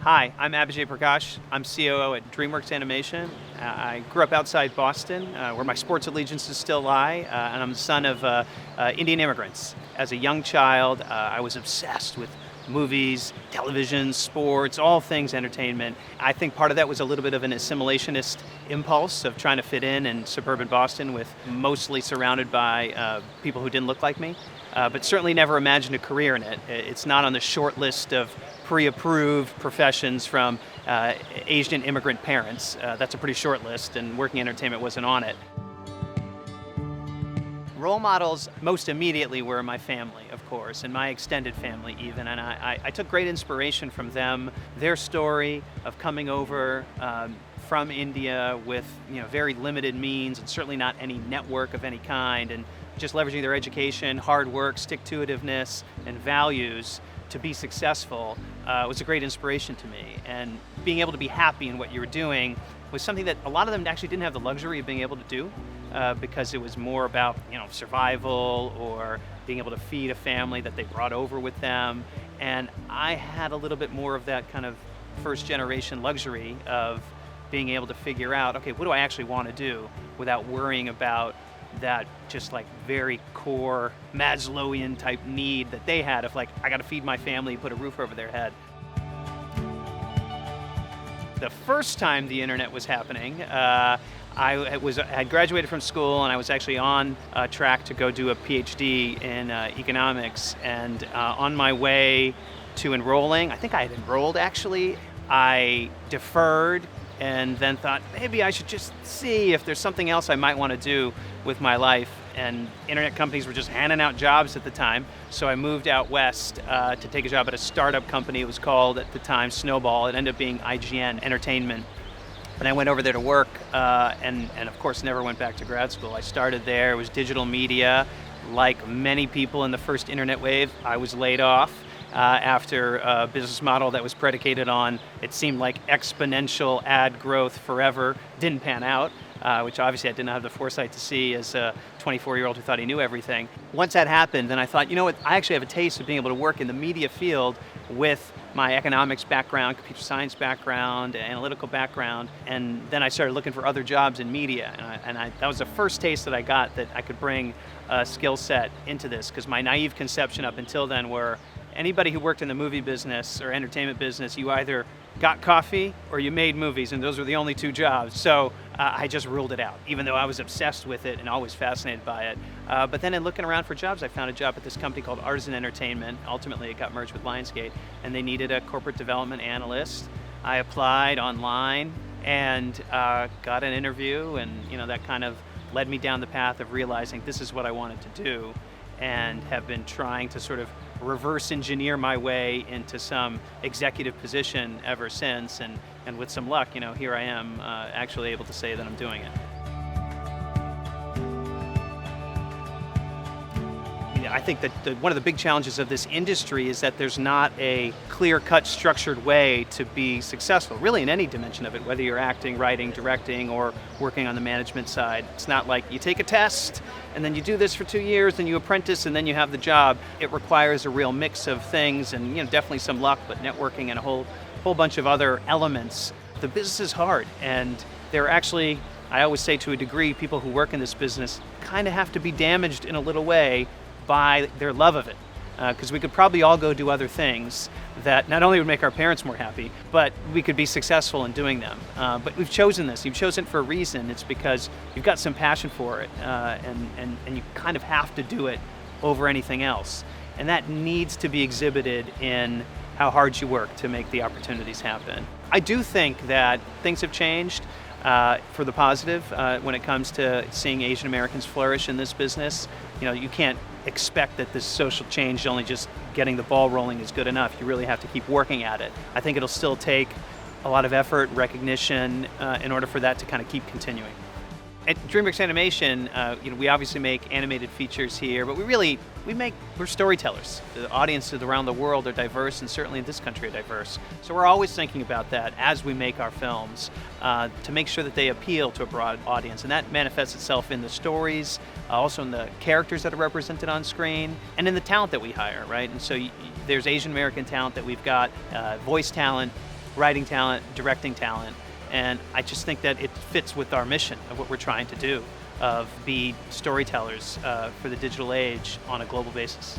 Hi, I'm Abhijay Prakash. I'm COO at DreamWorks Animation. I grew up outside Boston, where my sports allegiances still lie, and I'm the son of Indian immigrants. As a young child, I was obsessed with movies, television, sports, all things entertainment. I think part of that was a little bit of an assimilationist impulse of trying to fit in suburban Boston with mostly surrounded by people who didn't look like me, but certainly never imagined a career in it. It's not on the short list of pre-approved professions from Asian immigrant parents. That's a pretty short list, and working entertainment wasn't on it. Role models most immediately were my family, of course, and my extended family even, and I took great inspiration from them, their story of coming over from India with very limited means and certainly not any network of any kind, and just leveraging their education, hard work, stick-to-itiveness, and values to be successful was a great inspiration to me. And being able to be happy in what you were doing was something that a lot of them actually didn't have the luxury of being able to do because it was more about survival or being able to feed a family that they brought over with them. And I had a little bit more of that kind of first generation luxury of being able to figure out, okay, what do I actually want to do without worrying about that just like very core Maslowian type need that they had of like, I got to feed my family, put a roof over their head. The first time the internet was happening, I had graduated from school and I was actually on track to go do a PhD in economics, and on my way to enrolling, I think I had enrolled actually, I deferred and then thought maybe I should just see if there's something else I might want to do with my life. And internet companies were just handing out jobs at the time, so I moved out west to take a job at a startup company. It was called at the time Snowball. It ended up being IGN Entertainment. And I went over there to work and of course never went back to grad school. I started there, it was digital media. Like many people in the first internet wave, I was laid off after a business model that was predicated on, it seemed like exponential ad growth forever, didn't pan out, which obviously I didn't have the foresight to see as a 24-year-old who thought he knew everything. Once that happened, then I thought, you know what, I actually have a taste of being able to work in the media field with my economics background, computer science background, analytical background, and then I started looking for other jobs in media, and that was the first taste that I got that I could bring a skill set into this, because my naive conception up until then were anybody who worked in the movie business or entertainment business, you either got coffee or you made movies, and those were the only two jobs. So I just ruled it out, even though I was obsessed with it and always fascinated by it. But then in looking around for jobs, I found a job at this company called Artisan Entertainment. Ultimately, it got merged with Lionsgate, and they needed a corporate development analyst. I applied online and got an interview, and that kind of led me down the path of realizing this is what I wanted to do, and have been trying to sort of reverse engineer my way into some executive position ever since, and with some luck, here I am actually able to say that I'm doing it. I think that one of the big challenges of this industry is that there's not a clear-cut, structured way to be successful, really in any dimension of it, whether you're acting, writing, directing, or working on the management side. It's not like you take a test, and then you do this for 2 years, and you apprentice, and then you have the job. It requires a real mix of things, and definitely some luck, but networking and a whole bunch of other elements. The business is hard, and there are actually, I always say to a degree, people who work in this business kind of have to be damaged in a little way by their love of it, because we could probably all go do other things that not only would make our parents more happy, but we could be successful in doing them. But we've chosen this. You've chosen it for a reason. It's because you've got some passion for it, and you kind of have to do it over anything else. And that needs to be exhibited in how hard you work to make the opportunities happen. I do think that things have changed for the positive when it comes to seeing Asian Americans flourish in this business. You can't expect that this social change, only just getting the ball rolling, is good enough. You really have to keep working at it. I think it'll still take a lot of effort, recognition, in order for that to kind of keep continuing. At DreamWorks Animation, we obviously make animated features here, but we're storytellers. The audiences around the world are diverse, and certainly in this country are diverse. So we're always thinking about that as we make our films, to make sure that they appeal to a broad audience. And that manifests itself in the stories, also in the characters that are represented on screen, and in the talent that we hire, right? And so there's Asian American talent that we've got, voice talent, writing talent, directing talent. And I just think that it fits with our mission of what we're trying to do, of be storytellers for the digital age on a global basis.